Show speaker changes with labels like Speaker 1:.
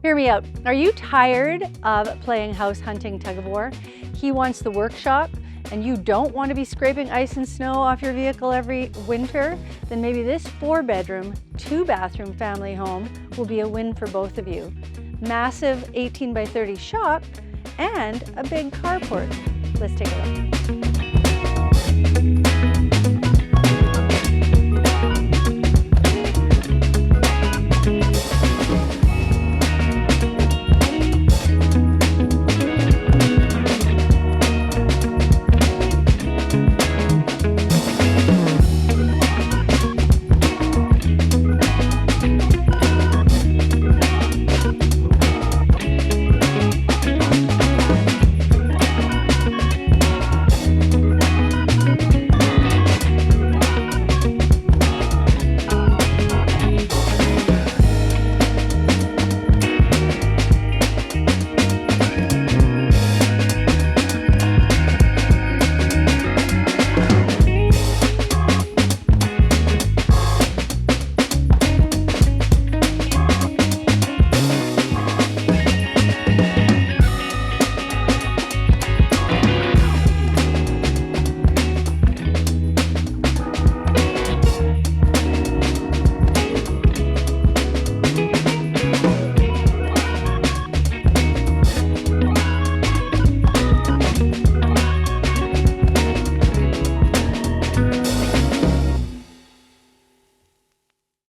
Speaker 1: Hear me out. Are you tired of playing house hunting tug-of-war? He wants the workshop and you don't want to be scraping ice and snow off your vehicle every winter? Then maybe this 4-bedroom, 2-bathroom family home will be a win for both of you. Massive 18 by 30 shop and a big carport. Let's take a look.